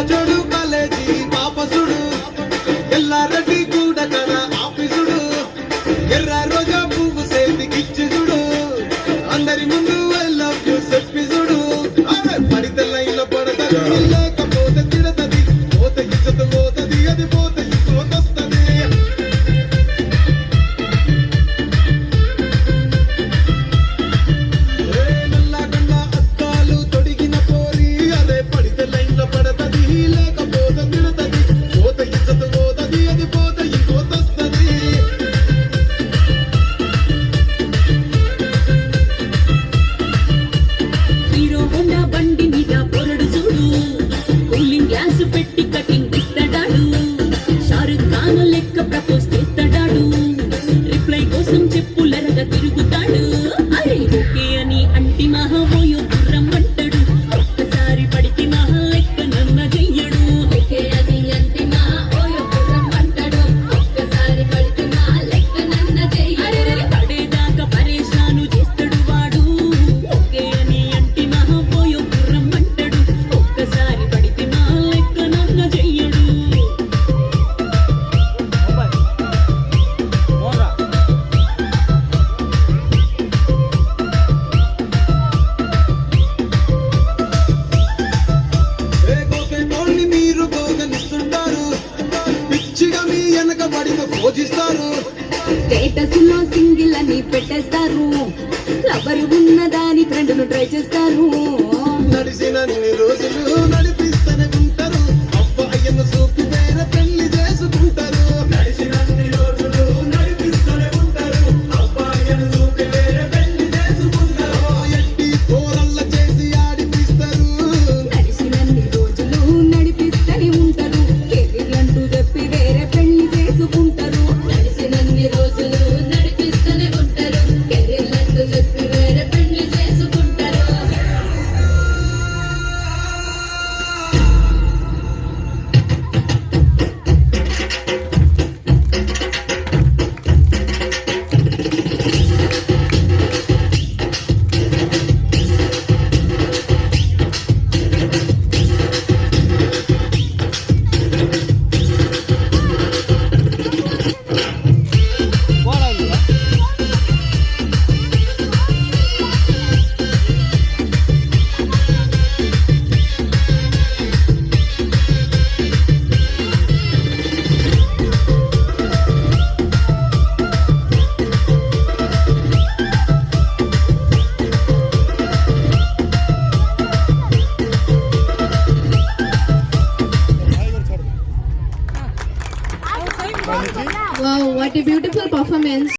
చూడు కాలేజీ పాపసుడు ఎల్లారెడ్డి కూడా కర ఆఫీసుడు ఎర్ర రోజా పువ్వు సేతికిచ్చి చూడు అందరి ముందు ఐ లవ్ యూ చెప్పి చూడు పడితే లైన్లో పడతది లేకపోతే తిడతది పోత ఇచ్చత పోతది అది పోత ఇంకోతొస్తది నల్లగండ అద్దాలు తొడిగిన పోరి అదే పడితే లైన్లో పడతది లేకపోతే తిడతది పోత ఇచ్చత పోతది అది పోత ఇంకోతొస్తది హీరో హోండా బండి మీద పొరడు చూడు కూలింగ్ గ్లాస్ పెట్టి కటింగ్ ఇస్తాడాడు షారుఖ్ ఖాన్ లెక్క ప్రపోజ్ చేస్తాడాడు రిప్లై కోసం చెప్పులరగా తిరుగుతాడు అరే ఓకే అని అంటి మహాబోయో గుర్రం అంటాడు ఒక్కసారి పడితే మహా లెక్క నన్న చెయ్యడు ఓకే అని అంటి మహాబోయో గుర్రం అంటాడు ఒక్కసారి పడితే మహా లెక్క నన్న చెయ్యడు పడేదాకా పరేషాను చేస్తాడు వాడు ఓకే అని అంటి మహాబోయో గుర్రం అంటాడు ఒక్కసారి పడితే మహా లెక్క నన్న చెయ్యడు గోకెటోళ్ళని మీరు గోగనిస్తుంటారు పిచ్చిగా మీ వెనక పడిన పూజిస్తారు స్టేటస్ లో సింగిల్ అని పెట్టేస్తారు లవర్ ఉన్నదాని ఫ్రెండ్ ను ట్రై చేస్తారు నడిచినన్ని రోజులు నడిపిస్తూనే ఉంటారు అబ్బాయిను చూపి వేరే పెళ్లి చేసుకుంటారు నడిచినన్ని రోజులు నడిపిస్తూనే ఉంటారు అబ్బాయిను చూపి వేరే పెళ్లి చేసుకుంటారు ఎట్టి కోరల్ల చేసి ఆడిపిస్తారు నడిచినన్ని రోజులు నడిపిస్తూనే ఉంటారు కెరీర్ అంటూ చెప్పి వేరే పెళ్లి చేసుకుంటారు నడిచినన్ని రోజులు నడిపిస్తూనే ఉంటారు కెరీర్ అంటూ చెప్పి వేరే పెళ్లి చేసుకుంటారు Wow, what a beautiful performance.